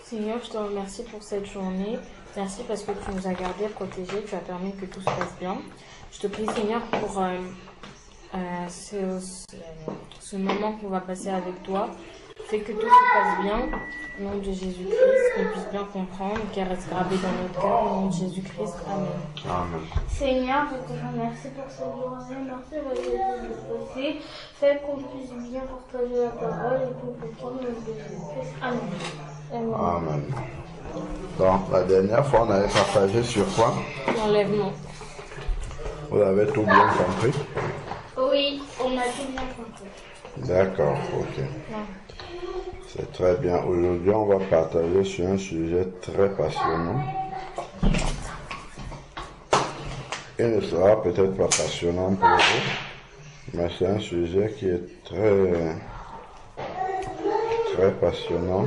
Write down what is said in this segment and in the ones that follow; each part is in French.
Seigneur, je te remercie pour cette journée. Merci parce que tu nous as gardés, protégés, tu as permis que tout se passe bien. Je te prie, Seigneur, pour ce moment qu'on va passer avec toi. Fais que tout se passe bien. Au nom de Jésus-Christ, qu'on puisse bien comprendre, qu'elle reste gravée dans notre cœur. Au nom de Jésus-Christ, Amen. Amen. Seigneur, je te remercie pour cette journée. Merci pour ce passé. Fais qu'on puisse bien partager la parole et pour comprendre le nom de Jésus-Christ. Amen. Amen. Donc, la dernière fois, on avait partagé sur quoi? L'enlèvement. Vous avez tout bien compris? Oui, on a tout bien compris. D'accord, ok. C'est très bien. Aujourd'hui, on va partager sur un sujet très passionnant. Il ne sera peut-être pas passionnant pour vous, mais c'est un sujet qui est très passionnant.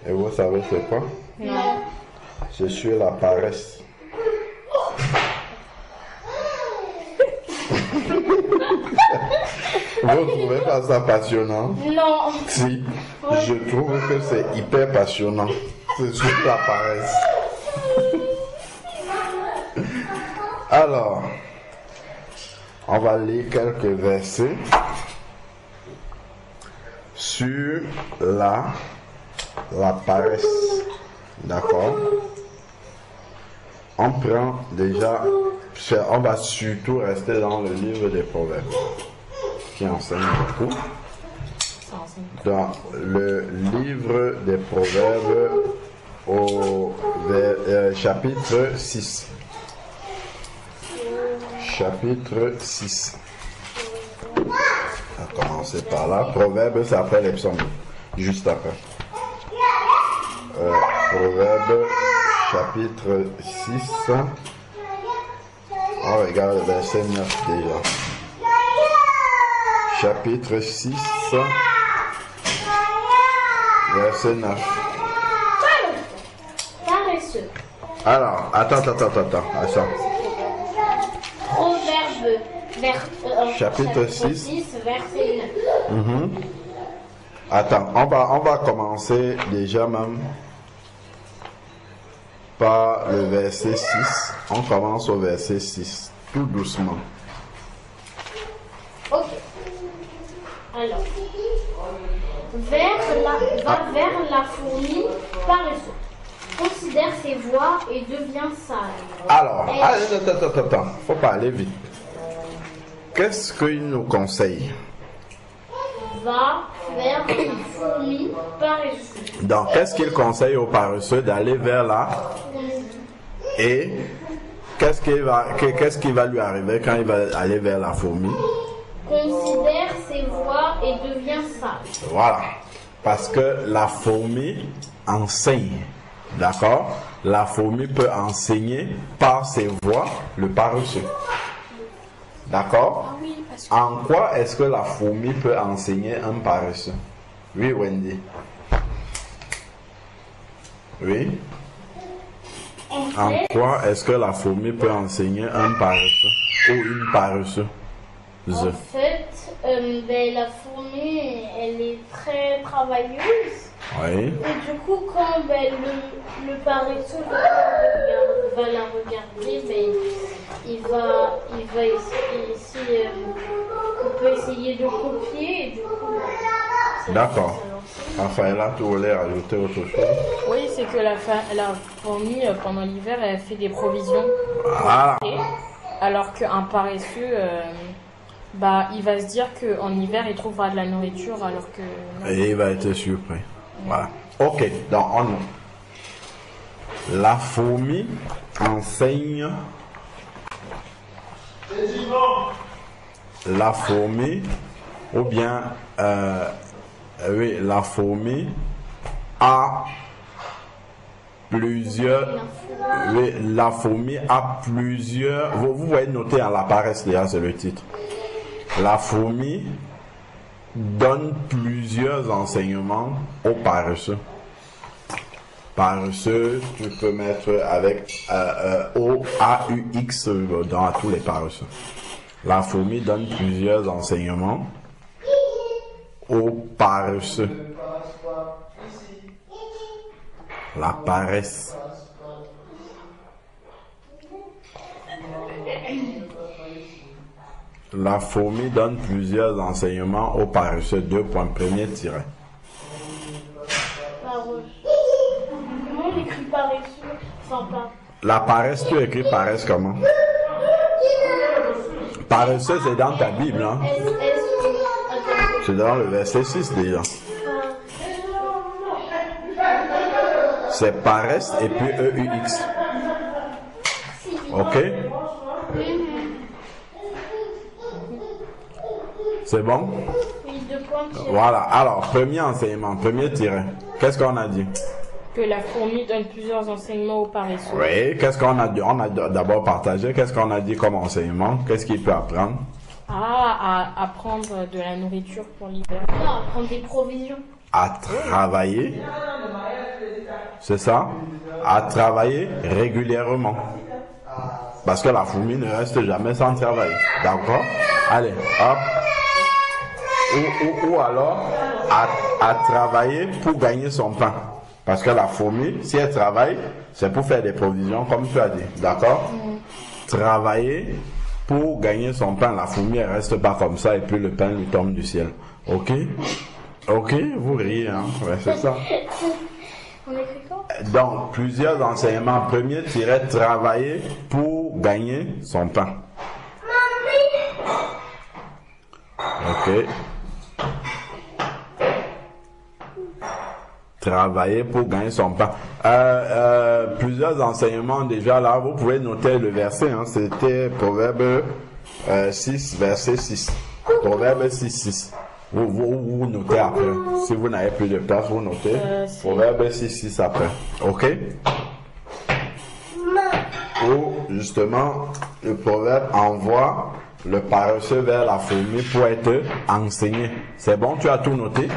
Et vous savez c'est quoi? Non. C'est sur la paresse. Vous ne trouvez pas ça passionnant? Non. Si, je trouve que c'est hyper passionnant. C'est sur la paresse. Alors, on va lire quelques versets sur la paresse. D'accord? On prend déjà, on va surtout rester dans le livre des Proverbes, qui enseigne beaucoup. Dans le livre des Proverbes, au chapitre 6. Chapitre 6. On va commencer par là. Proverbes, c'est après les psaumes. Juste après. Proverbes, chapitre 6. On regarde le verset 9 déjà. Chapitre 6, verset 9. Paresseux. Alors, attends. Proverbe, Chapitre 6, verset 9. Attends, on va commencer déjà même par le verset 6. On commence au verset 6, tout doucement. Ok. Alors, va vers la fourmi paresseuse. Considère ses voies et devient sage. Alors, attends, faut pas aller vite. Qu'est-ce qu'il nous conseille? Va vers la fourmi paresseuse. Donc, qu'est-ce qu'il conseille aux paresseux d'aller vers là? Et qu'est-ce qui va lui arriver quand il va aller vers la fourmi? Considère ses voies et devient sage. Voilà. Parce que la fourmi enseigne. D'accord? La fourmi peut enseigner par ses voies le paresseux. D'accord? En quoi est-ce que la fourmi peut enseigner un paresseux? Oui, Wendy. Oui? En quoi est-ce que la fourmi peut enseigner un paresseux ou une paresseuse? En fait, la fourmi, elle est très travailleuse. Oui. Et du coup, quand le paresseux va la regarder, il va essayer, on peut essayer de copier. Et du coup, d'accord. Raphaëla, tu voulais ajouter autre chose? Oui, c'est que la fourmi, pendant l'hiver, elle fait des provisions. Voilà. Alors qu'un paresseux, il va se dire qu'en hiver, il trouvera de la nourriture, alors que... Et il va être surpris. Voilà. Ok, donc la fourmi enseigne. La fourmi, ou bien, oui, la fourmi a plusieurs. Oui, la fourmi a plusieurs. Vous voyez noter à la paresse déjà, c'est le titre. La fourmi donne plusieurs enseignements aux paresseux. Paresseux, tu peux mettre avec O-A-U-X dans tous les paresseux. La fourmi donne plusieurs enseignements aux paresseux. La paresse. La fourmi donne plusieurs enseignements aux paresseux. 2 points. Premier tiré. Comment on écrit paresseux sans pas? La paresse, tu écris paresse comment? Paresseux, c'est dans ta Bible, hein? C'est dans le verset 6 déjà. C'est paresse et puis EUX. Ok? C'est bon? Oui, 2 points. Voilà. Alors, premier enseignement, premier tiré. Qu'est-ce qu'on a dit? Que la fourmi donne plusieurs enseignements aux paresseux. Oui, qu'est-ce qu'on a dit? On a d'abord partagé. Qu'est-ce qu'on a dit comme enseignement? Qu'est-ce qu'il peut apprendre? À prendre de la nourriture pour l'hiver. Non, à prendre des provisions. À travailler. C'est ça? À travailler régulièrement. Parce que la fourmi ne reste jamais sans travailler. D'accord? Allez, hop. Ou alors, à travailler pour gagner son pain. Parce que la fourmi, si elle travaille, c'est pour faire des provisions, comme tu as dit. D'accord? Travailler pour gagner son pain. La fourmi, elle reste pas comme ça et puis le pain lui tombe du ciel. Ok? Ok? Vous riez, hein? Ouais, c'est ça. On écrit quoi? Donc, plusieurs enseignements. Premier tiret, travailler pour gagner son pain. Ok. Travailler pour gagner son pain. Plusieurs enseignements déjà là. Vous pouvez noter le verset. Hein, c'était Proverbe 6, verset 6. Proverbe 6, 6. Vous notez après. Si vous n'avez plus de place, vous notez. Proverbe 6, 6 après. Ok? Où justement le proverbe envoie le paresseux vers la fourmi pour être enseigné. C'est bon, tu as tout noté?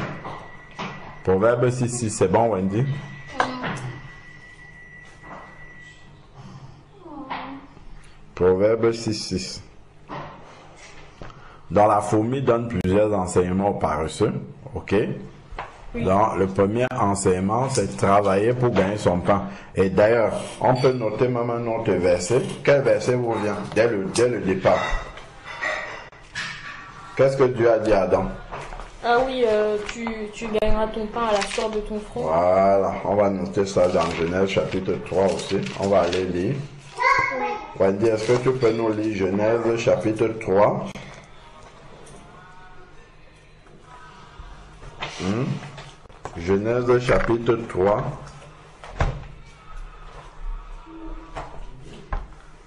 Proverbe 6, 6, c'est bon, Wendy? Proverbe 6, 6. Donc la fourmi donne plusieurs enseignements aux paresseux. Ok? Oui. Donc le premier enseignement, c'est travailler pour gagner son pain. Et d'ailleurs, on peut noter même un autre verset. Quel verset vous vient dès le départ? Qu'est-ce que Dieu a dit à Adam? Ah oui, tu gagneras ton pain à la sueur de ton front. Voilà, on va noter ça dans Genèse chapitre 3 aussi. On va aller lire. Wendy, est-ce que tu peux nous lire Genèse chapitre 3? Genèse chapitre 3.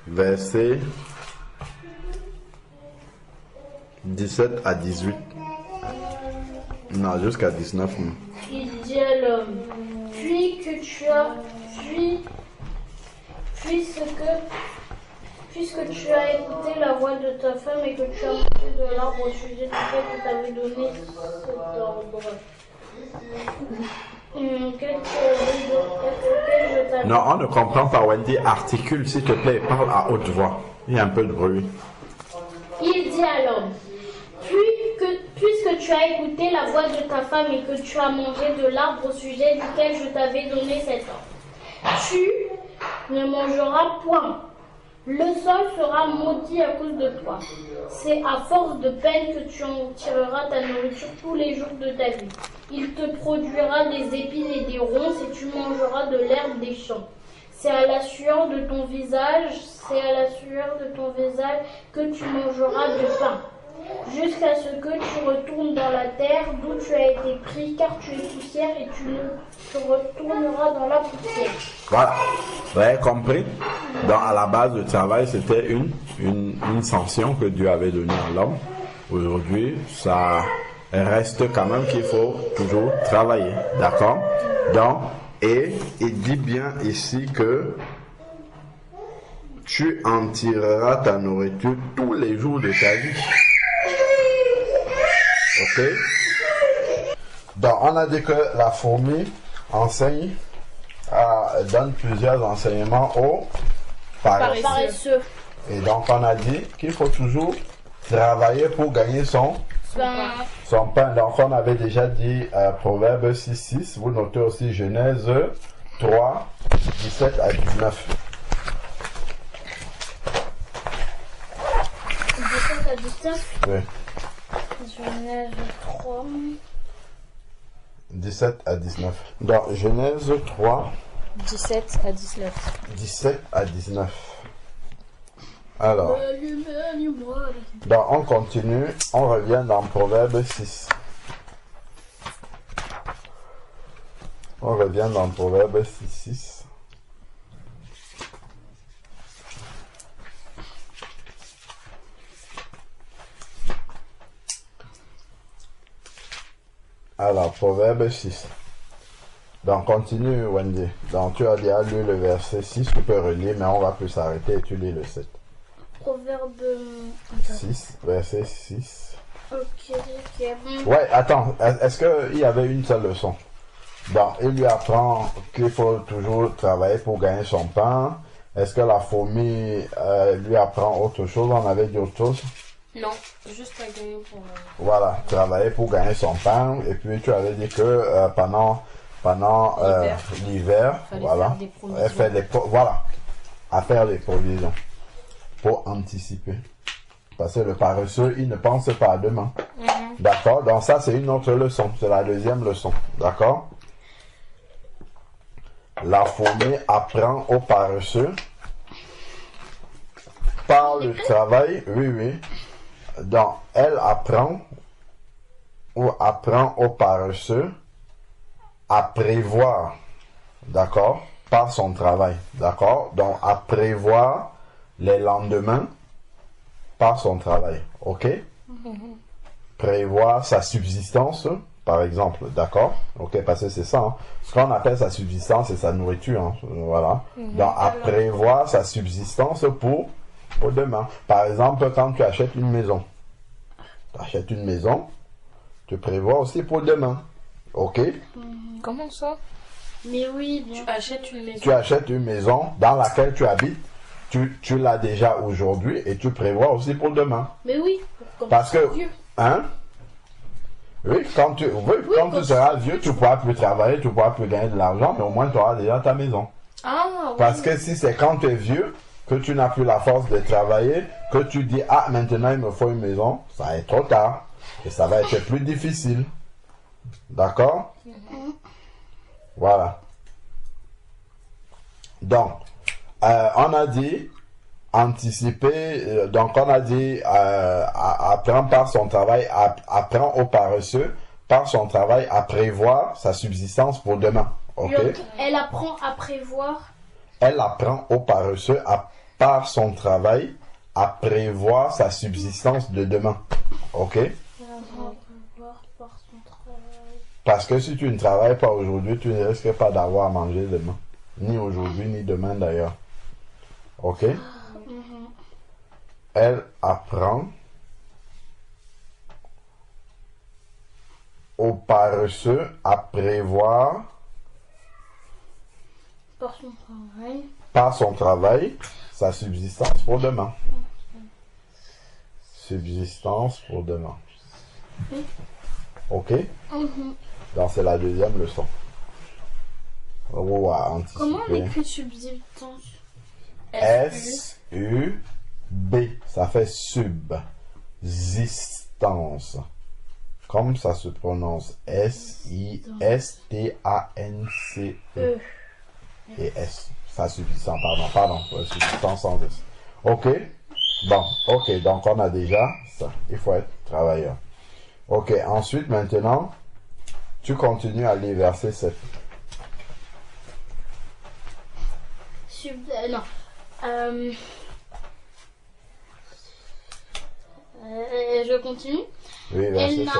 Verset 17 à 18. Non, jusqu'à 19. Il dit à l'homme, puisque tu as écouté la voix de ta femme et que tu as mangé de l'arbre au sujet duquel je t'avais donné cet ordre. Non, on ne comprend pas, Wendy. Articule, s'il te plaît, parle à haute voix. Il y a un peu de bruit. Il dit à l'homme, puisque tu as écouté la voix de ta femme et que tu as mangé de l'arbre au sujet duquel je t'avais donné cet ordre, tu ne mangeras point. Le sol sera maudit à cause de toi. C'est à force de peine que tu en tireras ta nourriture tous les jours de ta vie. Il te produira des épines et des ronces et tu mangeras de l'herbe des champs. C'est à la sueur de ton visage que tu mangeras du pain, jusqu'à ce que tu retournes dans la terre d'où tu as été pris, car tu es poussière et tu retourneras dans la poussière. Voilà, vous avez compris? À la base, le travail, c'était une sanction que Dieu avait donnée à l'homme. Aujourd'hui, ça reste quand même qu'il faut toujours travailler, d'accord? Donc, et il dit bien ici que tu en tireras ta nourriture tous les jours de ta vie. Ok? Donc, on a dit que la fourmi enseigne, donne plusieurs enseignements aux paresseux. Et donc, on a dit qu'il faut toujours travailler pour gagner son Son pain. Donc, on avait déjà dit Proverbe 6, 6. Vous notez aussi Genèse 3, 17 à 19. 17 à 19. Oui. Genèse 3. 17 à 19. Donc, Genèse 3. 17 à 19. 17 à 19. Alors, donc on continue, on revient dans Proverbe 6. On revient dans Proverbe 6, 6. Alors, Proverbe 6. Donc, continue, Wendy. Donc, tu as déjà lu le verset 6, tu peux relire, mais on va plus s'arrêter et tu lis le 7. Proverbe 6, verset 6. Ok. Ouais, attends, est-ce qu'il y avait une seule leçon? Donc, il lui apprend qu'il faut toujours travailler pour gagner son pain. Est-ce que la fourmi lui apprend autre chose? On avait dit autre chose? Non, juste à gagner pour... Voilà, travailler pour gagner son pain. Et puis, tu avais dit que pendant l'hiver, voilà, à faire des provisions pour anticiper. Parce que le paresseux, il ne pense pas à demain. D'accord? Donc ça, c'est une autre leçon. C'est la deuxième leçon. D'accord? La fourmi apprend au paresseux par le travail. Oui. Donc, elle apprend au paresseux à prévoir, d'accord, par son travail, d'accord, donc à prévoir les lendemains par son travail, ok, prévoir sa subsistance, par exemple, d'accord, ok, parce que c'est ça, hein. Ce qu'on appelle sa subsistance, c'est sa nourriture, hein. Voilà, donc à prévoir sa subsistance pour demain. Par exemple, quand tu achètes une maison, tu prévois aussi pour demain, ok. Comment ça? Mais oui, tu achètes une maison. Tu achètes une maison dans laquelle tu habites. Tu l'as déjà aujourd'hui et tu prévois aussi pour demain. Mais oui. Parce que, hein? Oui, quand tu seras vieux, tu ne pourras plus travailler, tu ne pourras plus gagner de l'argent, mais au moins tu auras déjà ta maison. Ah, oui. Parce que si c'est quand tu es vieux, que tu n'as plus la force de travailler, que tu dis, ah, maintenant il me faut une maison, ça va être trop tard. Et ça va être plus difficile. D'accord? Voilà. Donc, on a dit anticiper, donc on a dit apprendre par son travail, apprend au paresseux par son travail à prévoir sa subsistance pour demain. Ok? Elle apprend à prévoir. Elle apprend au paresseux par son travail à prévoir sa subsistance de demain. Ok? Parce que si tu ne travailles pas aujourd'hui, tu ne risques pas d'avoir à manger demain. Ni aujourd'hui, ni demain d'ailleurs. Ok? Elle apprend au paresseux à prévoir par son travail sa subsistance pour demain. Subsistance pour demain. Ok? Donc c'est la deuxième leçon. Comment on écrit subsistance? S-U-B. Ça fait subsistance. Comme ça se prononce. S-I-S-T-A-N-C-E. Et S. Ça subsistance, pardon. Subsistance sans S. Ok? Bon, ok. Donc on a déjà ça. Il faut être travailleur. Ok. Ensuite, maintenant, tu continues à lire verset 7. Non. Je continue. Oui, verset 7.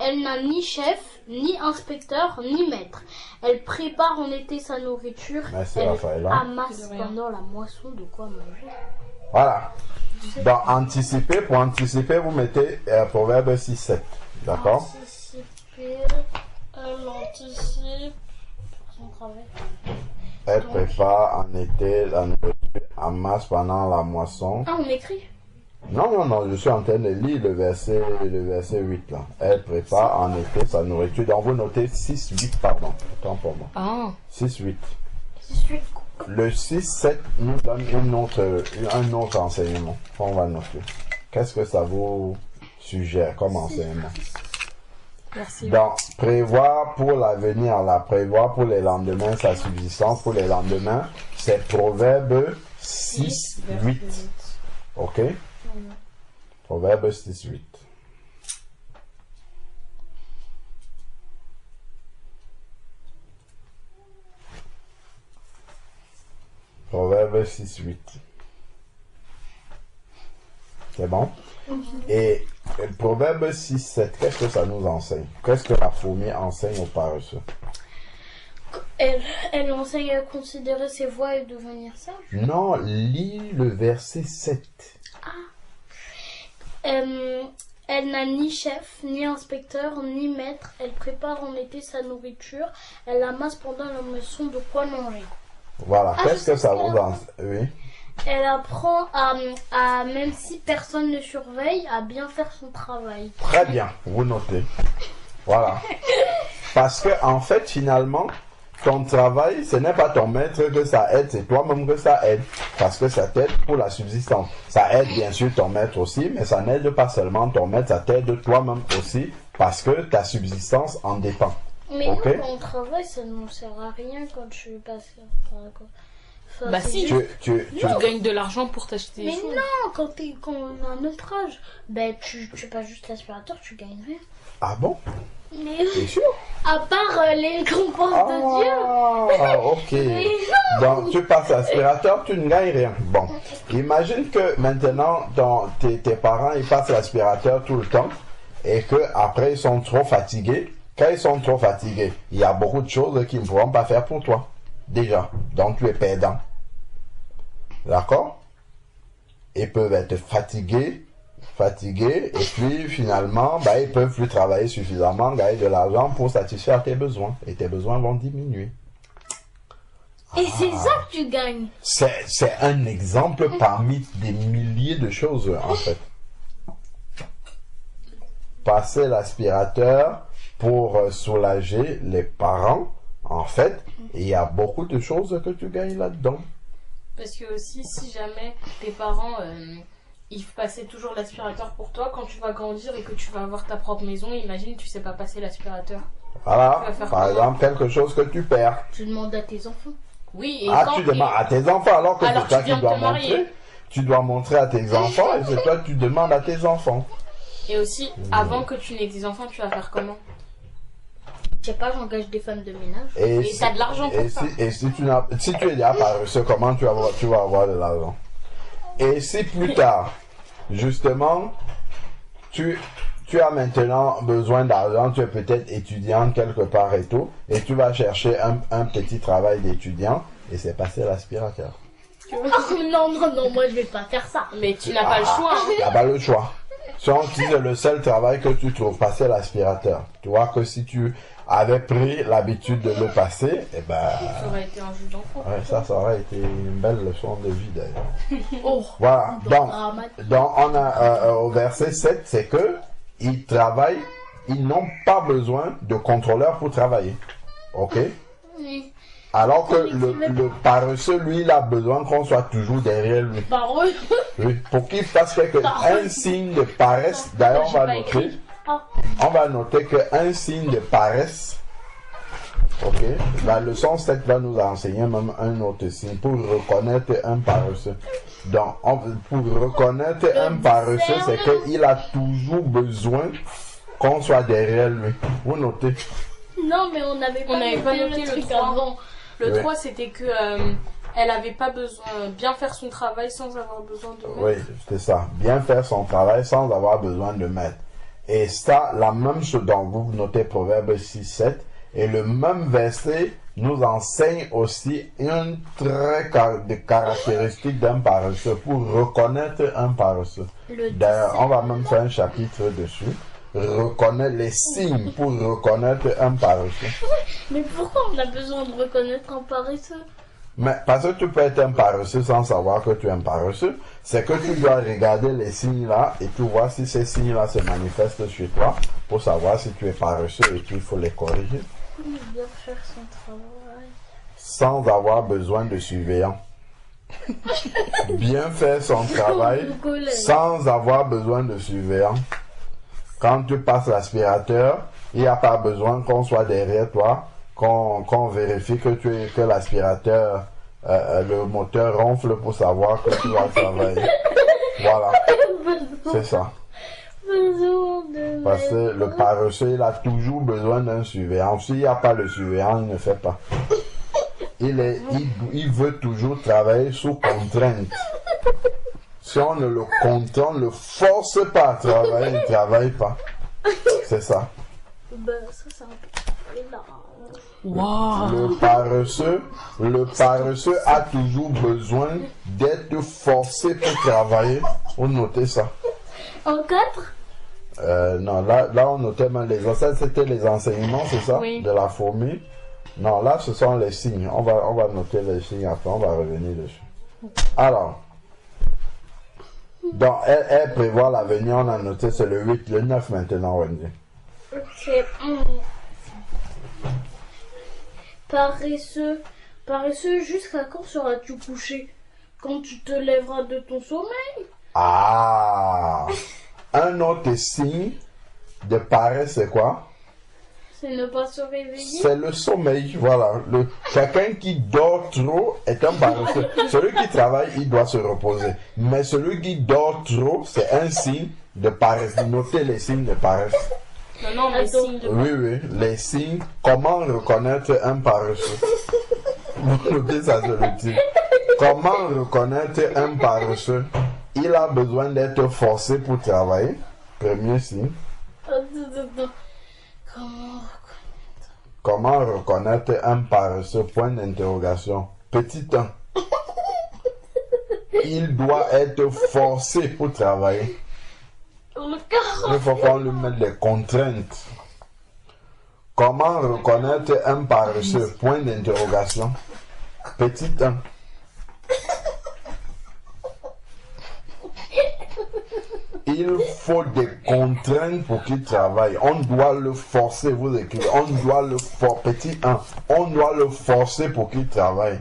Elle n'a ni chef, ni inspecteur, ni maître. Elle prépare en été sa nourriture. Merci, elle Raphaël. amasse pendant la moisson de quoi manger. Voilà. Dans anticiper, pour anticiper, vous mettez Proverbe 6, 7. D'accord? Anticiper, elle anticipe son travail. Elle prépare en été la nourriture, amasse pendant la moisson. Ah, on écrit? Non, je suis en train de lire le verset 8 là. Elle prépare en effet sa nourriture. Donc vous notez 6, 8, pardon. Autant pour moi. Ah. 6, 8. 6, 8. Le 6, 7 nous donne un autre enseignement. On va noter. Qu'est-ce que ça vous suggère comme enseignement? Merci. Donc, prévoir pour l'avenir, là, prévoir pour les lendemains, sa subsistance pour les lendemains, c'est Proverbe 6, 8. Ok? Proverbe 6, 8. Proverbe 6, 8. C'est bon? Et Proverbe 6, 7, qu'est-ce que ça nous enseigne? Qu'est-ce que la fourmi enseigne aux paresseux? Elle enseigne à considérer ses voies et devenir sage. Non, lis le verset 7. Elle n'a ni chef, ni inspecteur, ni maître. Elle prépare en été sa nourriture. Elle amasse pendant la moisson de quoi manger. Voilà, qu'est-ce que ça vous enseigne? Oui. Elle apprend à, même si personne ne surveille, à bien faire son travail. Très bien, vous notez. Voilà. Parce que, en fait, finalement, ton travail, ce n'est pas ton maître que ça aide, c'est toi-même que ça aide. Parce que ça t'aide pour la subsistance. Ça aide bien sûr ton maître aussi, mais ça n'aide pas seulement ton maître, ça t'aide toi-même aussi, parce que ta subsistance en dépend. Mais Okay. nous, quand on travaille, ça ne nous sert à rien quand tu passes. Enfin, Bah si, Tu tu gagnes de l'argent pour t'acheter des mais choses. non, quand on a un autre âge, ben tu passes juste l'aspirateur, tu gagnes rien. Ah bon? Mais T'es sûr? à part les récompenses de Dieu. Ah, ok. Donc, tu passes l'aspirateur, tu ne gagnes rien. Bon. Imagine que maintenant, tes parents, ils passent l'aspirateur tout le temps et que après ils sont trop fatigués. Quand ils sont trop fatigués, il y a beaucoup de choses qu'ils ne pourront pas faire pour toi. Déjà. Donc, tu es perdant. D'accord? Ils peuvent être fatigués, et puis finalement, bah, ils peuvent plus travailler suffisamment, gagner de l'argent pour satisfaire tes besoins. Et tes besoins vont diminuer. Et c'est ça que tu gagnes. C'est un exemple parmi des milliers de choses, en fait. Passer l'aspirateur pour soulager les parents, en fait, il y a beaucoup de choses que tu gagnes là-dedans. Parce que aussi, si jamais tes parents, ils passaient toujours l'aspirateur pour toi, quand tu vas grandir et que tu vas avoir ta propre maison, imagine, tu sais pas passer l'aspirateur. Voilà, Tu vas faire par comment? exemple, quelque chose que tu perds. Tu demandes à tes enfants. Oui, et Ah, quand... tu demandes à tes enfants, alors que Alors c'est toi tu viens qui de dois te marier. montrer. Tu dois montrer à tes enfants et c'est toi que tu demandes à tes enfants. Et aussi, avant que tu n'aies des enfants, tu vas faire comment? Je sais pas, j'engage des femmes de ménage. Et t'as de l'argent pour ça. Et si tu es déjà paresseux, comment tu vas avoir de l'argent? Et si plus tard, justement, tu as maintenant besoin d'argent, tu es peut-être étudiant quelque part et tout, et tu vas chercher un petit travail d'étudiant, et c'est passer l'aspirateur. Non, moi je vais pas faire ça. Mais tu n'as pas le choix. Hein. Tu n'as pas le choix. Si c'est le seul travail que tu trouves, passer l'aspirateur. Tu vois que si tu avais pris l'habitude de le passer, eh ben... Ça aurait été un jeu d'enfant. Ouais, ça aurait été une belle leçon de vie d'ailleurs. Oh. Voilà. Donc on a au verset 7, c'est que ils travaillent, ils n'ont pas besoin de contrôleur pour travailler. Ok? Oui. Alors que le paresseux, lui, il a besoin qu'on soit toujours derrière lui. Parole. Oui, pour qu'il fasse un signe de paresse. D'ailleurs, on va noter qu'un signe de paresse, ok, la leçon 7 va nous enseigner même un autre signe pour reconnaître un paresseux. Donc, pour reconnaître un paresseux, c'est qu'il a toujours besoin qu'on soit derrière lui. Vous notez? Non, mais on n'avait pas noté le truc avant. Le 3, c'était que elle avait pas besoin bien faire son travail sans avoir besoin de maître. Oui, c'est ça. Bien faire son travail sans avoir besoin de maître. Et ça, la même chose dont vous notez Proverbe 6, 7. Et le même verset nous enseigne aussi une très de caractéristique d'un paresseux pour reconnaître un paresseux. D'ailleurs, on va même faire un chapitre dessus. Reconnaître les signes pour reconnaître un paresseux. Mais pourquoi on a besoin de reconnaître un paresseux? Mais parce que tu peux être un paresseux sans savoir que tu es un paresseux, c'est que tu dois regarder les signes là et tu vois si ces signes là se manifestent chez toi pour savoir si tu es paresseux et qu'il faut les corriger. Il doit faire son travail. Sans avoir besoin de surveillant. Bien faire son travail sans avoir besoin de surveillant. Quand tu passes l'aspirateur, il n'y a pas besoin qu'on soit derrière toi, qu'on vérifie que l'aspirateur, le moteur ronfle pour savoir que tu vas travailler. Voilà. C'est ça. Parce que le paresseux, il a toujours besoin d'un surveillant. S'il n'y a pas le surveillant, il ne fait pas. Il veut toujours travailler sous contrainte. Si on ne le contraint, on ne le force pas à travailler, il ne travaille pas. C'est ça. Ça, c'est un peu... Wow. Le paresseux a toujours besoin d'être forcé pour travailler. Vous notez ça. En 4? Non, là on notait même les enseignements, c'était les enseignements, c'est ça? Oui. De la fourmi. Non, là ce sont les signes. On va noter les signes après, on va revenir dessus. Alors, donc elle prévoit l'avenir, on a noté c'est le 8, le 9 maintenant, Wendy. Ok. Paresseux, jusqu'à quand seras-tu couché? Quand tu te lèveras de ton sommeil? Ah! Un autre signe de paresse, c'est quoi? C'est ne pas se réveiller. C'est le sommeil, voilà. Quelqu'un qui dort trop est un paresseux. Celui qui travaille, il doit se reposer. Mais celui qui dort trop, c'est un signe de paresse. Notez les signes de paresse. Non, les signes de... Oui, les signes. Comment reconnaître un paresseux? Vous notez ça sur le titre. Comment reconnaître un paresseux? Il a besoin d'être forcé pour travailler. Premier signe. Comment reconnaître un paresseux? Point d'interrogation. Petit 1. Il doit être forcé pour travailler. Il faut qu'on lui mette des contraintes. Comment reconnaître un paresseux? Point d'interrogation. Petit 1. Il faut des contraintes pour qu'il travaille. On doit le forcer, vous écrivez. On doit le forcer. Petit 1. On doit le forcer pour qu'il travaille.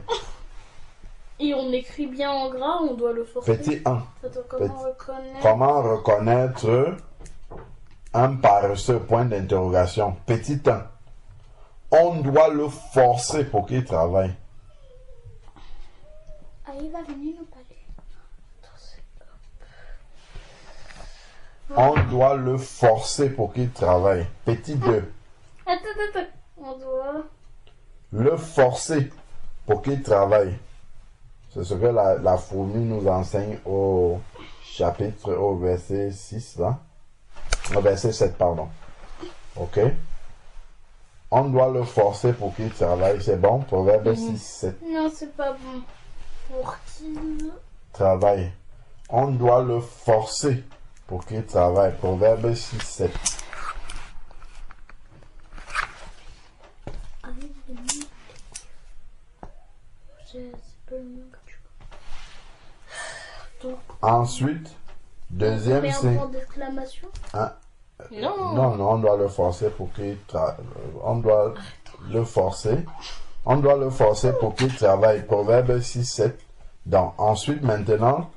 Et on écrit bien en gras, on doit le forcer. Petit 1. Attends, Comment reconnaître un paresseux? Point d'interrogation. Petit 1. On doit le forcer pour qu'il travaille. Ah, il va venir nous parler. On doit le forcer pour qu'il travaille. Petit 2. Attends. On doit... Le forcer pour qu'il travaille. C'est ce que la fourmi nous enseigne au chapitre, au verset 6, là. Au verset 7, pardon. Ok. On doit le forcer pour qu'il travaille. C'est bon? Proverbe 6, 7. Non, c'est pas bon. Pour qu'il... Travaille. On doit le forcer pour qu'il travaille. Proverbe 6, 7. Ensuite, deuxième signe. Hein? Non, on doit le forcer pour qu'il travaille. On doit le forcer. On doit le forcer pour qu'il travaille. Proverbe 6, 7. Donc, ensuite, maintenant,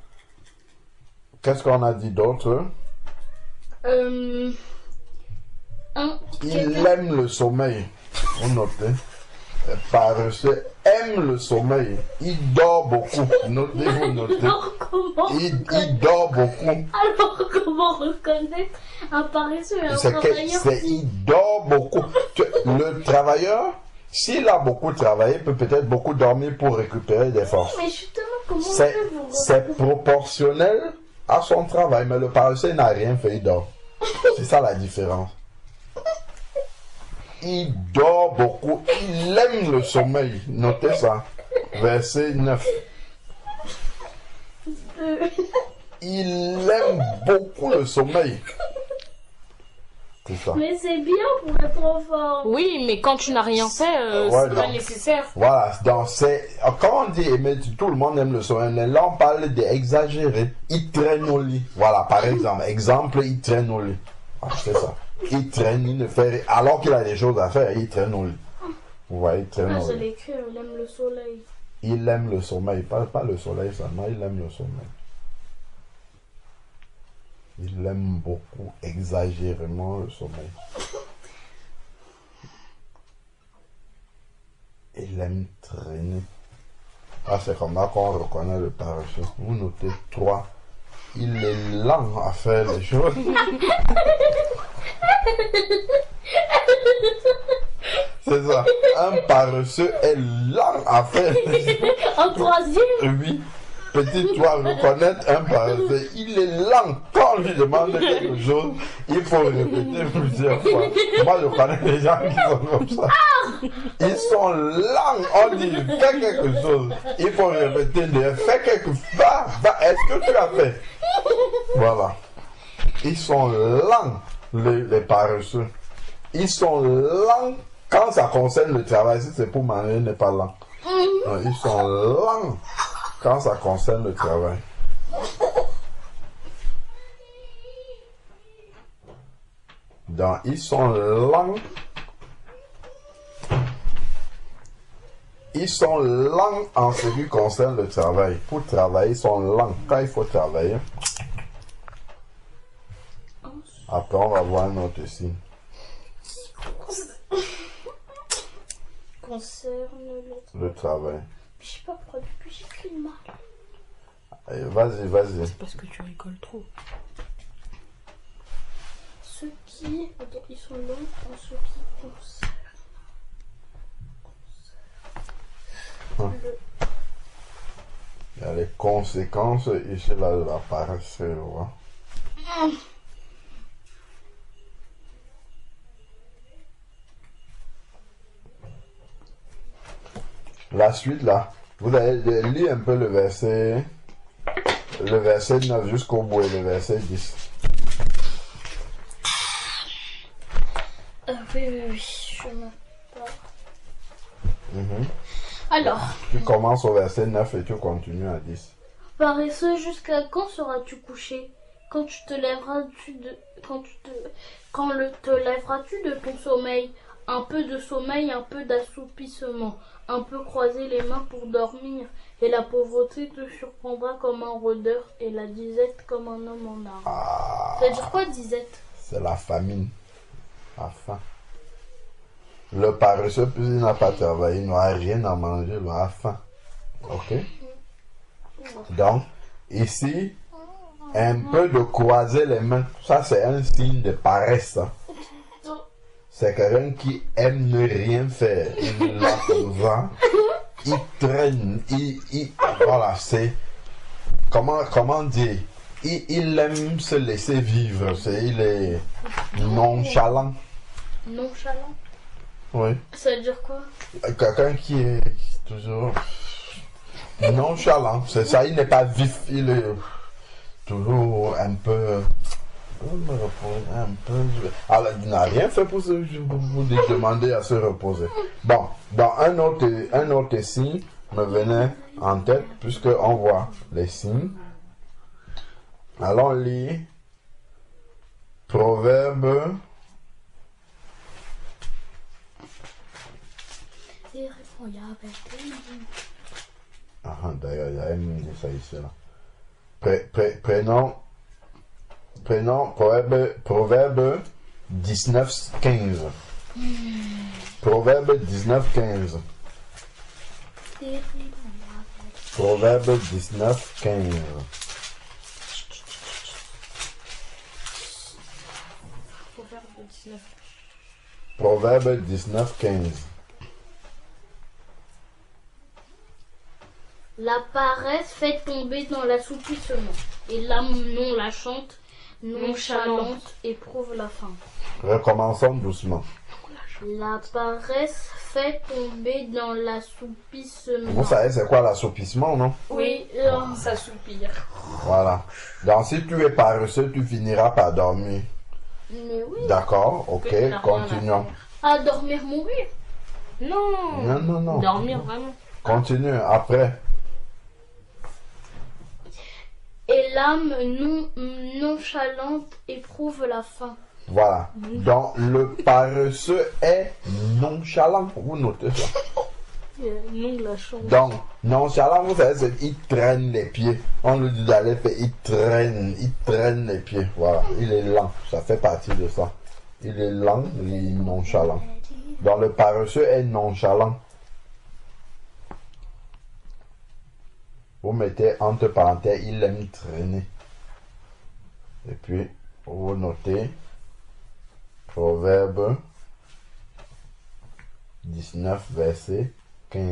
qu'est-ce qu'on a dit d'autre? Il aime le sommeil. Vous notez. Paresseux aime le sommeil. Il dort beaucoup. Notez, vous notez. Il dort beaucoup. Alors, comment reconnaître un paresseux et un travailleur? Il dort beaucoup. Le travailleur, s'il a beaucoup travaillé, peut peut-être beaucoup dormir pour récupérer des forces. Mais justement, comment c'est proportionnel à son travail, mais le paresseux n'a rien fait, il dort. C'est ça la différence. Il dort beaucoup, il aime le sommeil. Notez ça. Verset 9. Il aime beaucoup le sommeil. C'est ça. Mais c'est bien pour être en forme. Oui, mais quand tu n'as rien fait, c'est pas nécessaire. Voilà, donc c'est... Quand on dit aimer, tout le monde aime le sommeil, mais là on parle d'exagérer. Il traîne au lit. Voilà, par exemple, il traîne au lit. Ah, c'est ça. Il traîne, il ne fait rien. Alors qu'il a des choses à faire, il traîne au lit. Vous voyez, il traîne au lit. Je l'ai écrit, il aime le soleil. Il aime le sommeil, pas le soleil seulement, il aime le sommeil. Il aime beaucoup, exagérément le sommeil. Il aime traîner. Ah, c'est comme ça qu'on reconnaît le paresseux. Vous notez 3. Il est lent à faire les choses. C'est ça. Un paresseux est lent à faire les choses. En troisième? Oui. Petit toi, reconnaître un paresseux, il est lent. Quand on lui demande quelque chose, il faut répéter plusieurs fois. Moi, je connais des gens qui sont comme ça. Ils sont lents. On dit, fais quelque chose. Il faut répéter, fais quelque chose. Va, est-ce que tu as fait? Voilà. Ils sont lents, les paresseux. Ils sont lents quand ça concerne le travail. Si c'est pour manger, il n'est pas lent. Non, ils sont lents quand ça concerne le travail. Donc, ils sont lents. Ils sont lents en ce qui concerne le travail. Pour travailler, ils sont lents. Quand il faut travailler. Après, on va voir un autre signe. Concerne le travail. Je sais pas pourquoi depuis j'ai qu'une marque. Allez, vas-y. C'est parce que tu rigoles trop. Ceux qui... Attends, ils sont longs en ce qui concerne. Il y a les conséquences ici là de la paresse. La suite là, vous allez lire un peu le verset 9 jusqu'au bout et le verset 10. Oui, je n'ai pas. Alors. Tu commences au verset 9 et tu continues à 10. Paresseux, jusqu'à quand seras-tu couché? Quand te lèveras-tu de ton sommeil? Un peu de sommeil, un peu d'assoupissement, un peu croiser les mains pour dormir, et la pauvreté te surprendra comme un rôdeur, et la disette comme un homme en armes. Ça veut dire quoi, disette? C'est la famine, la faim. Le paresseux, puisqu'il n'a pas travaillé, il n'aura rien à manger, il aura faim. Ok? Donc, ici, un peu de croiser les mains, ça c'est un signe de paresse. C'est quelqu'un qui aime ne rien faire. Il traîne, voilà, c'est, comment dire, il aime se laisser vivre, il est nonchalant. Nonchalant? Oui. Ça veut dire quoi? Quelqu'un qui est toujours nonchalant, c'est ça, il n'est pas vif, il est toujours un peu... Alors, il n'a rien fait pour vous demander à se reposer. Bon, dans un autre signe me venait en tête, puisque on voit les signes. Allons lire Proverbe. D'ailleurs, il y a un ça ici là. Prenons Proverbe 19, 15. Proverbe 19, 15. Proverbe 19, 15. Proverbe 19, 15. La paresse fait tomber dans l'assoupissement, et l'âme non lâchante, nonchalante, éprouve la faim. Recommençons doucement. La paresse fait tomber dans l'assoupissement. Vous savez c'est quoi l'assoupissement, non? Oui, s'assoupir. Voilà. Donc si tu es paresseux, tu finiras par dormir. Mais oui. D'accord, ok, continuons. À dormir, mourir. Non. Non, non, non. Dormir vraiment. Continue, après. Et l'âme nonchalante éprouve la faim. Voilà. Donc, le paresseux est nonchalant. Vous notez ça. Non, la chance. Donc, nonchalant, vous savez, c'est il traîne les pieds. On lui dit d'aller faire, il traîne les pieds. Voilà. Il est lent. Ça fait partie de ça. Il est lent, il est nonchalant. Donc, le paresseux est nonchalant. Vous mettez entre parenthèses, il aime traîner. Et puis, vous notez Proverbe 19, verset 15.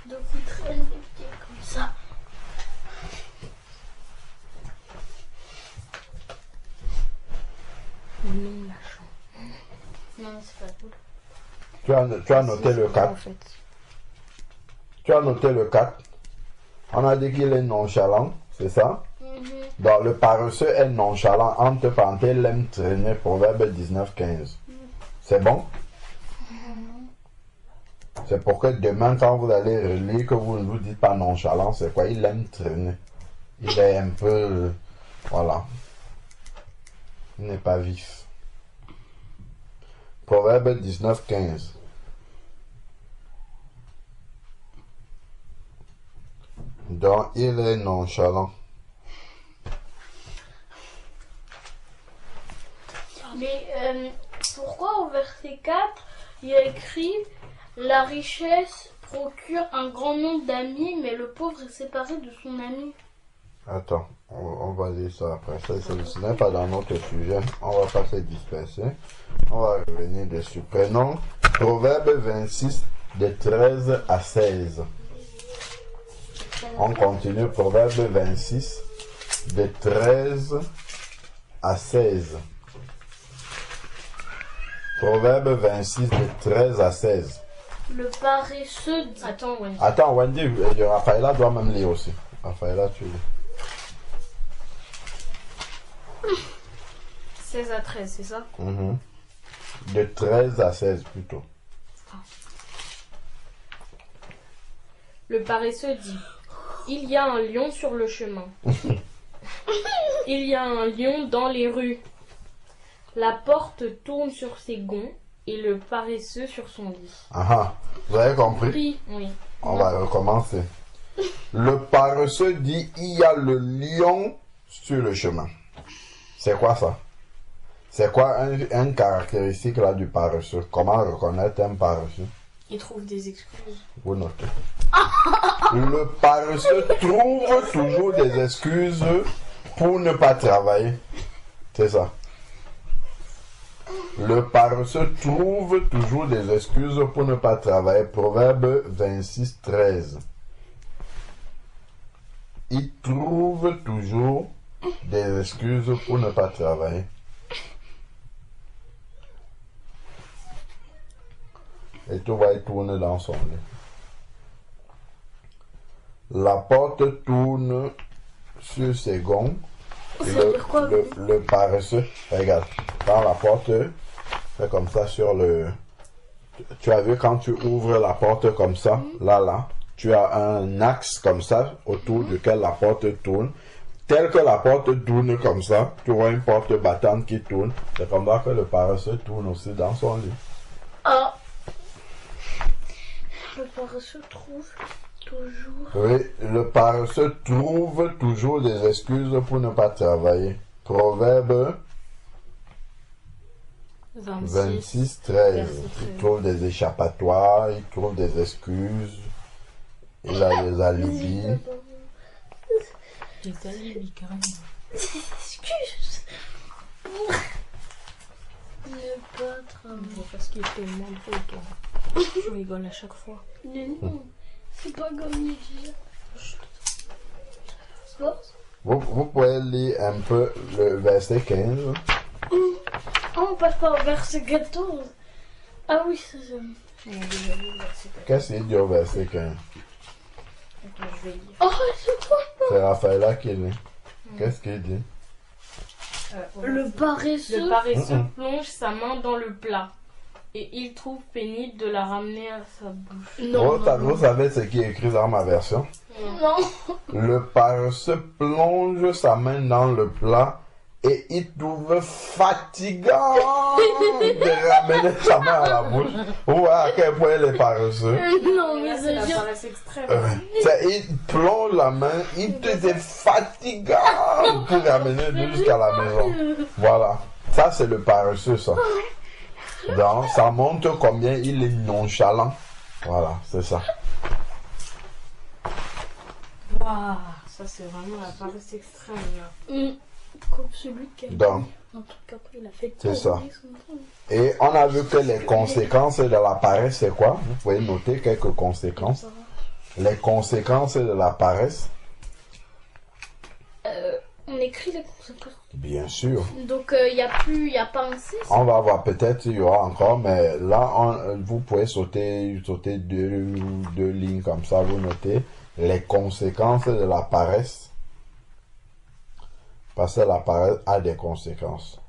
Donc il traîne les pieds comme ça. Non, la chance. Non, c'est pas cool. Tu as noté le 4. En fait. Tu as noté le 4. On a dit qu'il est nonchalant, c'est ça? Donc le paresseux est nonchalant, entre parenthèses, il aime traîner, Proverbe 19, 15. C'est bon? C'est pourquoi demain, quand vous allez relire, que vous ne vous dites pas nonchalant, c'est quoi? Il aime traîner. Il est un peu... voilà. Il n'est pas vif. Proverbe 19, 15. Donc, il est nonchalant. Mais pourquoi au verset 4, il y a écrit « La richesse procure un grand nombre d'amis, mais le pauvre est séparé de son ami ». Attends, on va lire ça après. Ça, ce n'est pas dans notre sujet. On va pas se disperser. On va revenir dessus. Prenons Proverbe 26, de 13 à 16. On continue. Proverbe 26, de 13 à 16. Proverbe 26, de 13 à 16. Le paresseux dit... Attends, Wendy, Raphaëla doit même lire aussi. Raphaëla, tu lis. 16 à 13, c'est ça? De 13 à 16 plutôt. Le paresseux dit: il y a un lion sur le chemin. Il y a un lion dans les rues. La porte tourne sur ses gonds et le paresseux sur son lit. Ah, vous avez compris? Oui. On va recommencer. Le paresseux dit: il y a le lion sur le chemin. C'est quoi ça? C'est quoi un caractéristique là du paresseux? Comment reconnaître un paresseux? Il trouve des excuses. Vous notez. Le paresseux trouve toujours des excuses pour ne pas travailler. C'est ça. Le paresseux trouve toujours des excuses pour ne pas travailler. Proverbe 26, 13. Il trouve toujours des excuses pour ne pas travailler. Et tout va tourner dans son lit. La porte tourne sur ses gonds. Le paresseux, regarde, quand la porte fait comme ça sur le... Tu as vu quand tu ouvres la porte comme ça, là, tu as un axe comme ça autour duquel la porte tourne. Tel que la porte tourne comme ça, tu vois une porte battante qui tourne. C'est comme ça que le paresseux tourne aussi dans son lit. Ah. Le paresseux trouve toujours... Oui, le paresseux trouve toujours des excuses pour ne pas travailler. Proverbe 26, 13. Il trouve des échappatoires, il trouve des excuses, il a des alibis. Des alibis, carrément. Des excuses pour ne pas travailler. Parce qu'il est tellement drôle, toi. Je rigole à chaque fois. Mais non, c'est pas comme il dit. Vous pouvez lire un peu le verset 15. On passe pas au verset 14. Ah oui, ça c'est... Qu'est-ce qu'il dit au verset 15? Attends, je vais lire. Oh, c'est quoi? C'est Raphaëla qui lit. Qu'est-ce qu'il dit? Le paresseux. Le paresseux plonge sa main dans le plat et il trouve pénible de la ramener à sa bouche. Non, Vous savez ce qui est écrit dans ma version? non. Le paresseux plonge sa main dans le plat et il trouve fatigant de ramener sa main à la bouche. Vous voyez à quel point il est paresseux. Non, mais C'est c'est la juste... paresse extrême. Il plonge la main, il te dit fatigant pour ramener jusqu'à la maison. Voilà. Ça, c'est le paresseux, ça. Donc, ça montre combien il est nonchalant. Voilà, c'est ça. Waouh, ça c'est vraiment la paresse extrême là. Comme celui qui a Donc, un truc après, il a fait c'est ça. tourner son truc. Et on a vu que les conséquences de la paresse, c'est quoi? Vous pouvez noter quelques conséquences. Les conséquences de la paresse, On écrit les conséquences. bien sûr. Donc, il n'y a plus, il n'y a pas un 6. On va voir, peut-être il y aura encore, mais là, vous pouvez sauter deux lignes comme ça, vous notez les conséquences de la paresse. Parce que la paresse a des conséquences.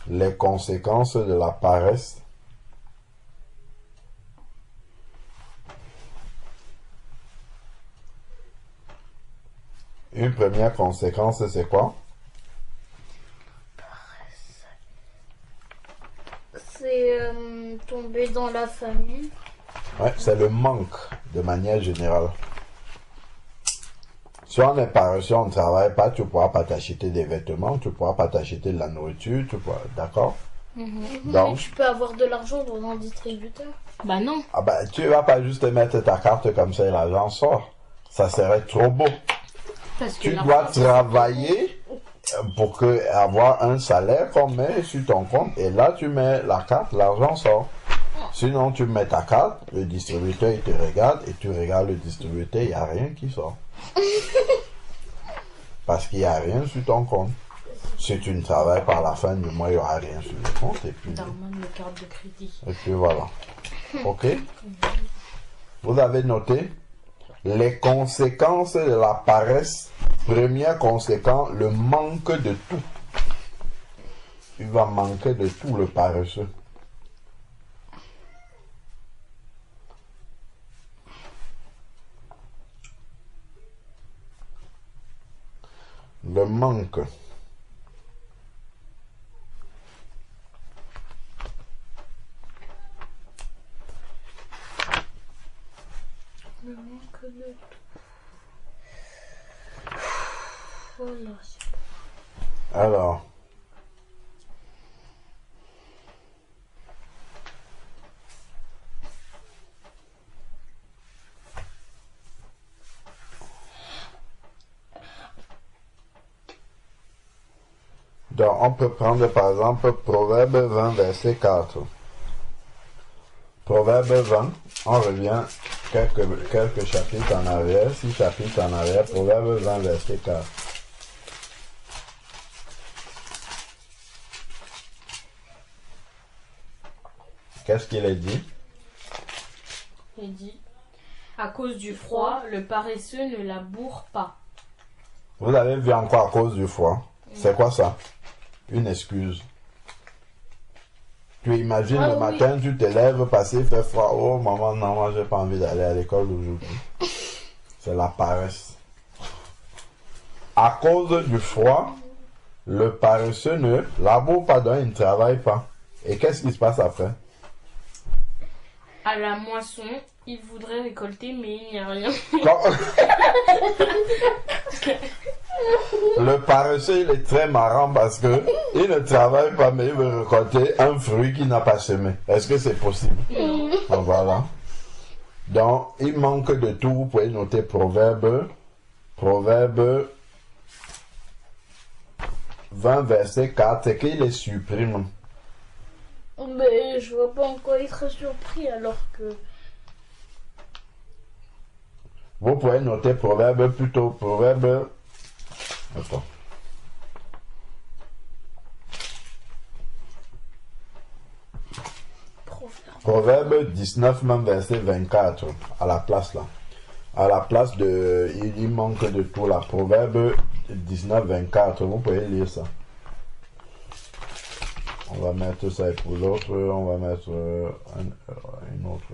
Les conséquences de la paresse. Une première conséquence, c'est quoi? C'est tomber dans la famille. Ouais, c'est le manque, de manière générale. Si on est paresseux, on ne travaille pas, tu ne pourras pas t'acheter des vêtements, tu ne pourras pas t'acheter de la nourriture, d'accord? Donc, Tu peux avoir de l'argent dans un distributeur. Bah non. ah ben, tu ne vas pas juste mettre ta carte comme ça et l'argent sort. Ça serait trop beau. Parce que Tu la dois France, travailler pour avoir un salaire qu'on met sur ton compte et là tu mets la carte, l'argent sort. Sinon tu mets ta carte, le distributeur il te regarde et tu regardes le distributeur, il n'y a rien qui sort. Parce qu'il n'y a rien sur ton compte. Si tu ne travailles pas à la fin du mois, il n'y aura rien sur le compte et puis carte de crédit. voilà. Ok? Vous avez noté? Les conséquences de la paresse. Première conséquence, le manque de tout. Il va manquer de tout, le paresseux. Le manque. Le manque de tout. Voilà. Alors. Donc, on peut prendre par exemple Proverbe 20, verset 4. Proverbe 20, on revient quelques chapitres en arrière, 6 chapitres en arrière, Proverbe 20, verset 4. Qu'est-ce qu'il est dit? Il dit, à cause du froid, le paresseux ne laboure pas. Vous avez vu encore à cause du froid. C'est quoi ça? Une excuse. Tu imagines le matin, tu te lèves, passer, il fait froid. Oh maman, non, moi j'ai pas envie d'aller à l'école aujourd'hui. C'est la paresse. À cause du froid, le paresseux ne laboure pas, donc il ne travaille pas. Et qu'est-ce qui se passe après? À la moisson, il voudrait récolter, mais il n'y a rien. Le paresseux, il est très marrant parce que il ne travaille pas, mais il veut récolter un fruit qu'il n'a pas semé. Est-ce que c'est possible? Donc, voilà. Donc, il manque de tout. Vous pouvez noter Proverbe 20, verset 4, c'est qu'il les supprime. Mais je vois pas en quoi il serait surpris alors que... Vous pouvez noter Proverbe plutôt, Proverbe... Attends. Proverbe 19, même verset 24, à la place là. à la place de... Il manque de tout là. Proverbe 19, 24. Vous pouvez lire ça. On va mettre ça et pour l'autre, on va mettre une autre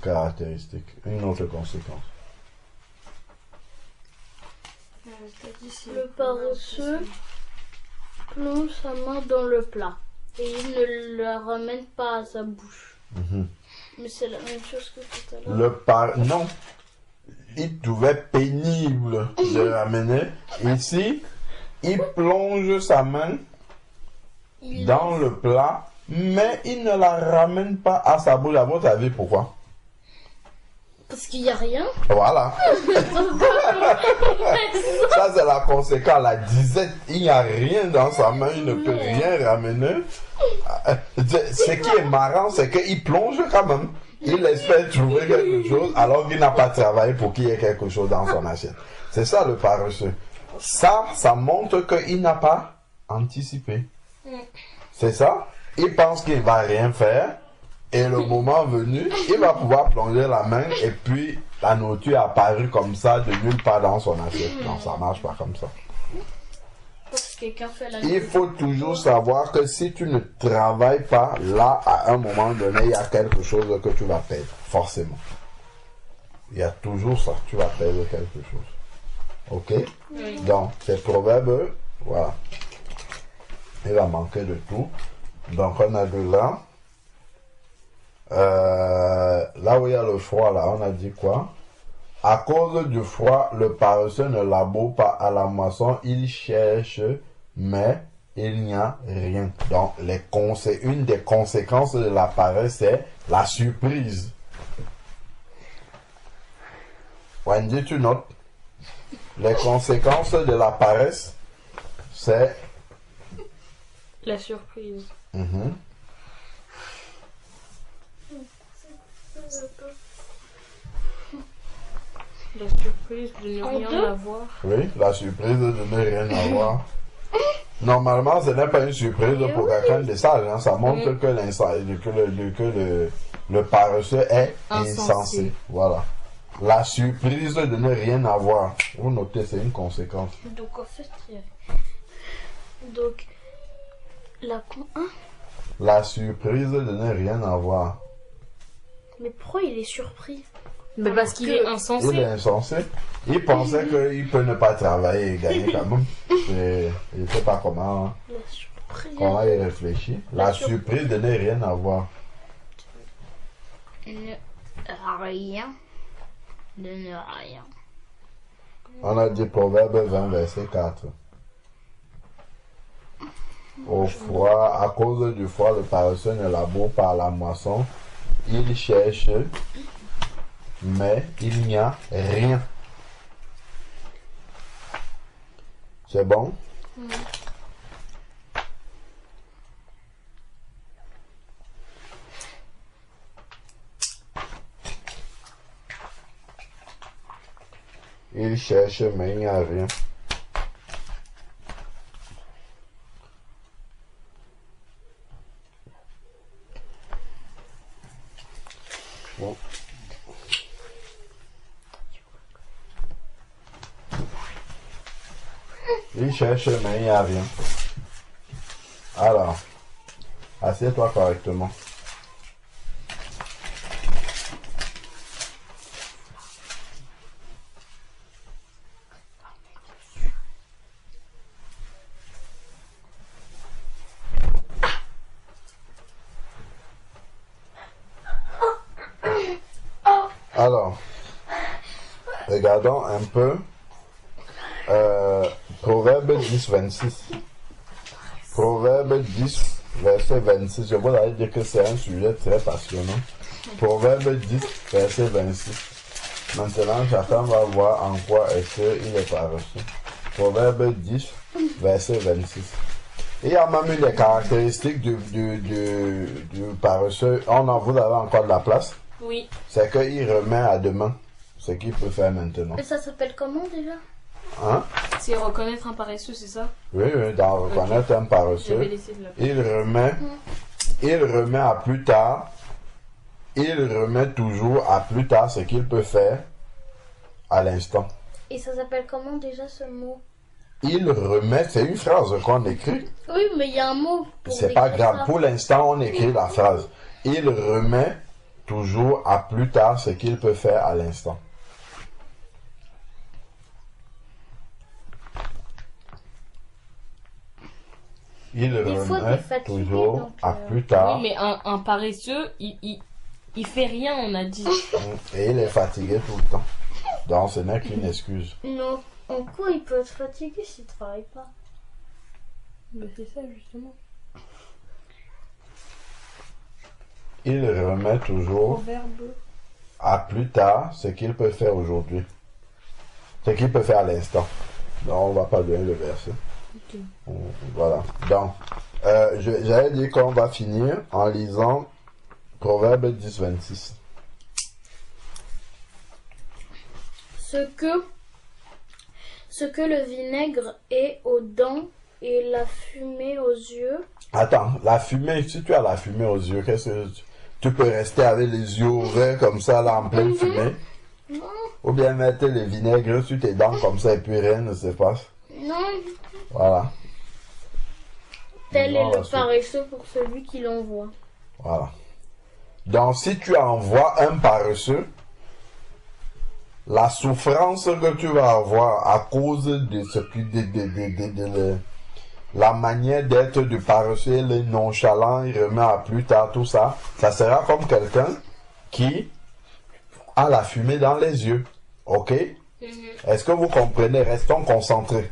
caractéristique, une autre conséquence. Le paresseux plonge sa main dans le plat et il ne la ramène pas à sa bouche. Mais c'est la même chose que tout à l'heure. Non, il trouvait pénible de ramener. Ici, il plonge sa main dans le plat, mais il ne la ramène pas à sa bouche. À votre avis, pourquoi? Parce qu'il n'y a rien. Voilà. Ça, c'est la conséquence. La disette, il n'y a rien dans sa main, il ne peut rien ramener. Ce qui est marrant, c'est qu'il plonge quand même. Il espère trouver quelque chose alors qu'il n'a pas travaillé pour qu'il y ait quelque chose dans son assiette. C'est ça le paresseux. Ça montre qu'il n'a pas anticipé. C'est ça. Il pense qu'il ne va rien faire. Et le moment venu, il va pouvoir plonger la main et puis la nourriture est apparue comme ça de nulle part dans son assiette. Non, ça marche pas comme ça. Il faut toujours savoir que si tu ne travailles pas, là, à un moment donné, il y a quelque chose que tu vas perdre. Forcément. Il y a toujours ça. Tu vas perdre quelque chose. Ok? Oui. Donc, c'est proverbe, voilà. Il va manquer de tout. Donc, on a de là. Là où il y a le froid, là, on a dit quoi? À cause du froid, le paresseux ne laboure pas à la moisson, il cherche, mais il n'y a rien. Donc, une des conséquences de la paresse, c'est la surprise. Wendy, tu notes? Les conséquences de la paresse, c'est... La surprise. La surprise de ne rien avoir. Oui, la surprise de ne rien avoir. Normalement, ce n'est pas une surprise pour quelqu'un de sage. Hein. Ça montre que le paresseux est insensé. Voilà. La surprise de ne rien avoir. Vous notez, c'est une conséquence. Donc, en fait, donc, la surprise de ne rien avoir. Mais pourquoi il est surpris? Mais parce qu'il est insensé. Il est insensé. Il pensait qu'il peut ne pas travailler et gagner quand même. Il ne sait pas comment il réfléchit. La surprise de ne rien avoir. Rien. De ne rien. On a dit Proverbe 20, verset 4. Au froid, à cause du froid, le paresseux ne laboure pas à la moisson. Il cherche, mais il n'y a rien. C'est bon? Il cherche, mais il n'y a rien. Bon. Il cherche, mais il n'y a rien. Alors, assieds-toi correctement. Alors, regardons un peu Proverbe 10, 26. Proverbe 10, verset 26. Je vous avais dit que c'est un sujet très passionnant. Proverbe 10, verset 26. Maintenant, chacun va voir en quoi est-ce qu'il est paresseux. Proverbe 10, verset 26. Il y a même une des caractéristiques du paresseux. Vous avez encore de la place? Oui. C'est qu'il remet à demain ce qu'il peut faire maintenant. Et ça s'appelle comment déjà? Hein? C'est reconnaître un paresseux, c'est ça? Oui, dans reconnaître un paresseux. Il remet à plus tard. Il remet toujours à plus tard ce qu'il peut faire à l'instant. Et ça s'appelle comment déjà ce mot? Il remet, c'est une phrase qu'on écrit. Oui, mais il y a un mot pour C'est pas décrire grave. ça. Pour l'instant, on écrit la phrase. Il remet toujours à plus tard ce qu'il peut faire à l'instant. Il fois, remet t'es fatigué, toujours donc, à plus tard. Oui, mais un paresseux, il fait rien, on a dit. Et il est fatigué tout le temps. Donc ce n'est qu'une excuse. Non. En quoi il peut être fatigué s'il travaille pas? Mais c'est ça, justement. Il remet toujours Proverbe. à plus tard ce qu'il peut faire aujourd'hui. Ce qu'il peut faire à l'instant. Non, on va pas donner le verset. Ok. Voilà. Donc, j'allais dire qu'on va finir en lisant Proverbe 10, 26. Ce que le vinaigre est aux dents et la fumée aux yeux. Attends, la fumée, si tu as la fumée aux yeux, qu'est-ce que tu peux rester avec les yeux ouverts comme ça, là, en pleine fumée? Non, Ou bien mettre les vinaigres sur tes dents comme ça et puis rien ne se passe? non. Voilà. Tel Non, est le la suite. paresseux pour celui qui l'envoie. Voilà. Donc, si tu envoies un paresseux, la souffrance que tu vas avoir à cause de ce qui, la manière d'être du paresseux, le nonchalant, il remet à plus tard, tout ça, ça sera comme quelqu'un qui a la fumée dans les yeux. Ok? Est-ce que vous comprenez? Restons concentrés.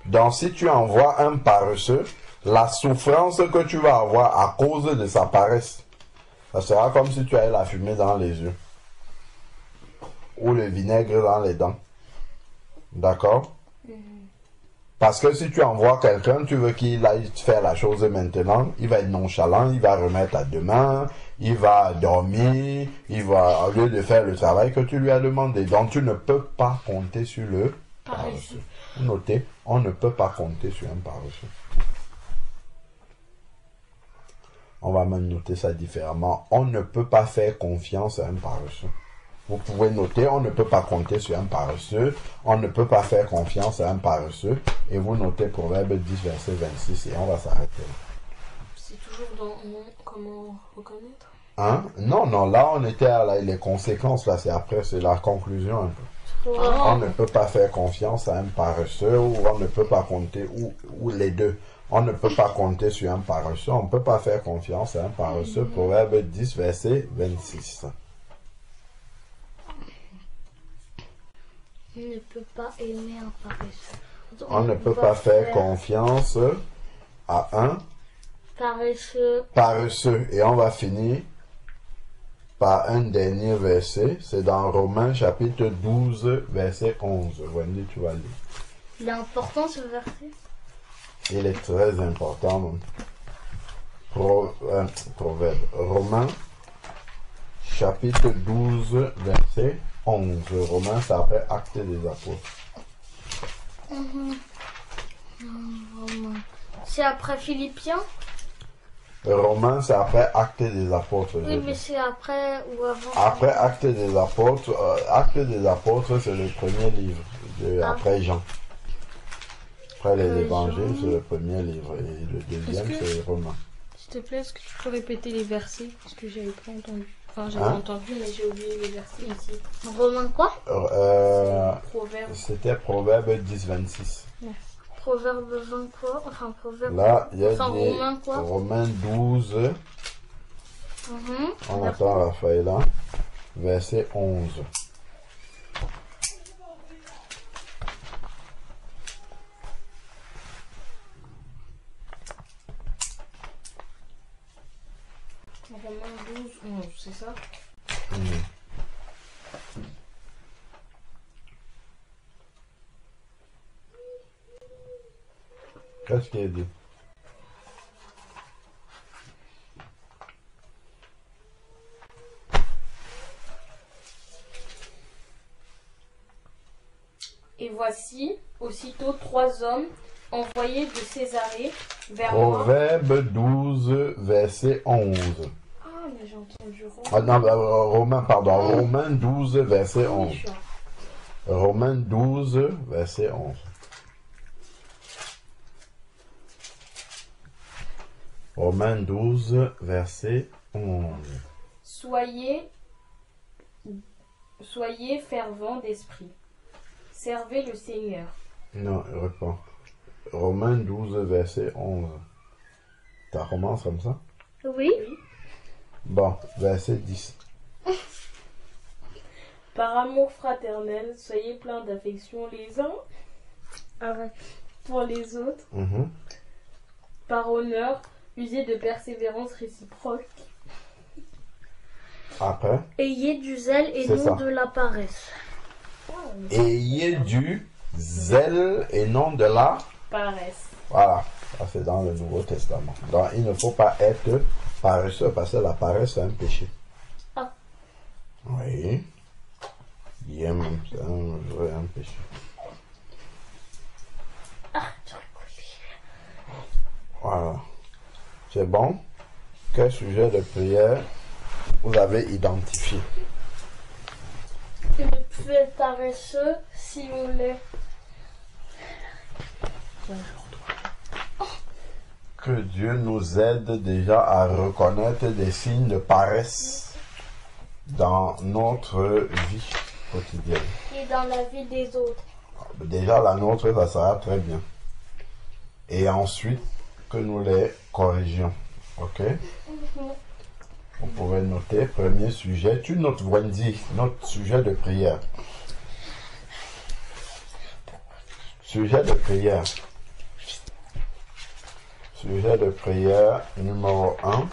Donc, si tu envoies un paresseux, la souffrance que tu vas avoir à cause de sa paresse, ça sera comme si tu avais la fumée dans les yeux. Ou le vinaigre dans les dents. D'accord? Parce que si tu envoies quelqu'un, tu veux qu'il aille faire la chose maintenant, il va être nonchalant, il va remettre à demain, il va dormir, il va, au lieu de faire le travail que tu lui as demandé. Donc tu ne peux pas compter sur le paresseux. Notez, on ne peut pas compter sur un paresseux. On va même noter ça différemment. On ne peut pas faire confiance à un paresseux. Vous pouvez noter, on ne peut pas compter sur un paresseux. On ne peut pas faire confiance à un paresseux. Et vous notez Proverbe 10, verset 26 et on va s'arrêter. C'est toujours dans comment reconnaître? Hein? Non, non, là on était à les conséquences, là c'est après, c'est la conclusion un peu. On ne peut pas faire confiance à un paresseux ou on ne peut pas compter, ou les deux. On ne peut pas compter sur un paresseux, on ne peut pas faire confiance à un paresseux. Proverbe 10, verset 26. On ne peut pas aimer un paresseux. On ne peut pas faire confiance à un paresseux. paresseux. Et on va finir par un dernier verset. C'est dans Romains chapitre 12, verset 11. Wendy, tu vas lire. Il est important ce verset. Il est très important. Proverbe. Romains chapitre 12, verset 11. Romains, c'est après Actes des Apôtres. C'est après Philippiens? Romains, c'est après Actes des Apôtres. Oui, mais c'est après ou avant? Après Actes des Apôtres, Actes des Apôtres, c'est le premier livre, après Jean. Après les évangiles, c'est le premier livre. Et le deuxième, c'est Romains. S'il te plaît, est-ce que tu peux répéter les versets? Parce que j'avais pas entendu. Enfin, j'avais entendu, mais j'ai oublié les versets ici. Romains quoi? Proverbe. C'était Proverbe 10, 26. Proverbe 20 quoi? Enfin, Proverbe. Là, il y a Enfin, des Romains quoi? Romains 12. On attend Raphaël là. Verset 11. Romains 12, 11, c'est ça? Qu'est-ce qu'il a dit? Et voici, aussitôt 3 hommes envoyés de Césarée vers moi. Proverbe 12, verset 11. Ah, mais mais j'ai entendu Ah non, Romains, pardon. Romains 12, verset 11. Romains 12, verset 11. Romains 12, verset 11. Soyez fervents d'esprit. Servez le Seigneur. Non, reprends. Romains 12, verset 11. Ça commence comme ça? Oui. Bon, verset 10. Par amour fraternel, soyez pleins d'affection les uns pour les autres. Par honneur, usez de persévérance réciproque. Après. Ayez du zèle et non de la paresse. Ayez du zèle et non de la paresse. Voilà, ça c'est dans le Nouveau Testament. Donc il ne faut pas être paresseux parce que la paresse c'est un péché. Ah. Oui. Bien, c'est un péché. Ah, voilà. C'est bon? Quel sujet de prière vous avez identifié? Le plus paresseux, si on l'est. Que Dieu nous aide déjà à reconnaître des signes de paresse dans notre vie quotidienne. Et dans la vie des autres. Déjà la nôtre, ça sera très bien. Et ensuite, que nous les corrigions. Ok? Vous pouvez noter, premier sujet. Tu notes, Wendy, notre sujet de prière. Sujet de prière. Sujet de prière numéro 1.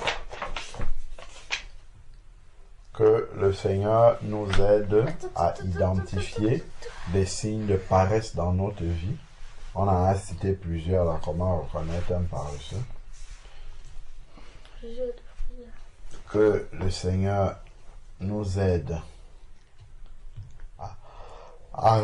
Que le Seigneur nous aide à identifier des signes de paresse dans notre vie. On en a cité plusieurs là, comment reconnaître un paresseux. Que le Seigneur nous aide à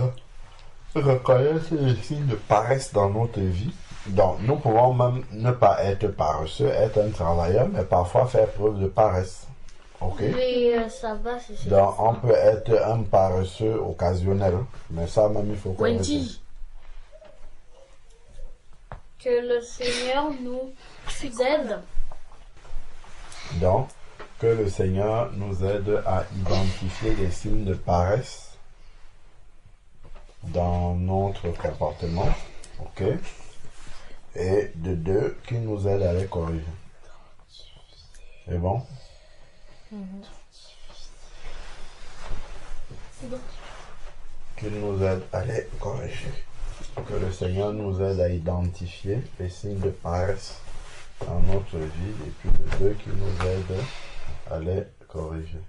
reconnaître les signes de paresse dans notre vie. Donc, nous pouvons même ne pas être paresseux, être un travailleur, mais parfois faire preuve de paresse. Ok? Mais ça va, c'est donc, on peut être un paresseux occasionnel, mais ça même il faut corriger. Que le Seigneur nous aide. Donc, que le Seigneur nous aide à identifier les signes de paresse dans notre comportement. Ok? Et de deux, qu'il nous aide à les corriger. C'est bon? Qu'il nous aide à les corriger. Que le Seigneur nous aide à identifier les signes de paresse dans notre vie. Et puis de deux, qu'il nous aide à les corriger.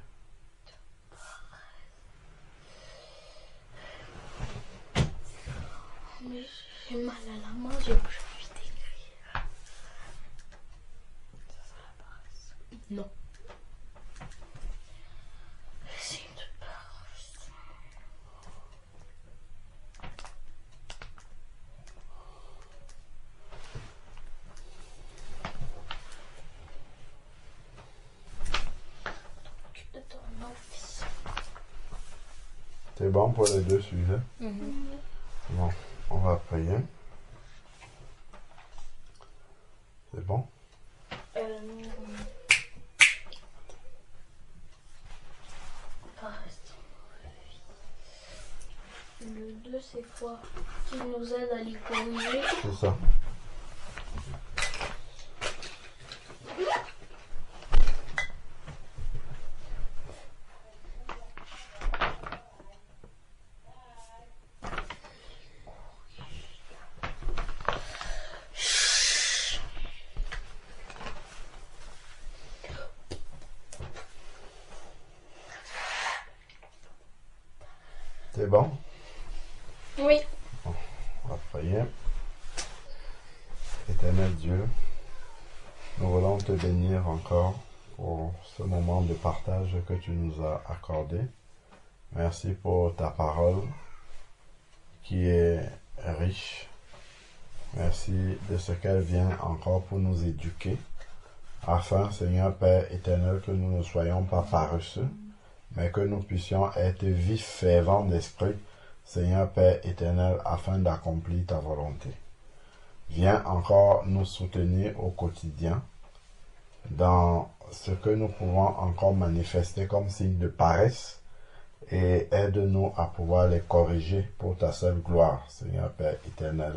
Mais j'ai mal à la main, j'ai plus envie d'écrire. Non. C'est une paresse. De ton office. C'est bon pour les deux sujets? Bon, on va prier. C'est bon? Le 2, c'est quoi? Qui nous aide à les corriger. C'est ça. C'est bon? Oui. Bon, on va prier. Éternel Dieu, nous voulons te bénir encore pour ce moment de partage que tu nous as accordé. Merci pour ta parole qui est riche. Merci de ce qu'elle vient encore pour nous éduquer, afin, Seigneur Père éternel, que nous ne soyons pas paresseux, mais que nous puissions être vifs, fervents d'esprit, Seigneur Père éternel, afin d'accomplir ta volonté. Viens encore nous soutenir au quotidien dans ce que nous pouvons encore manifester comme signe de paresse et aide-nous à pouvoir les corriger pour ta seule gloire, Seigneur Père éternel.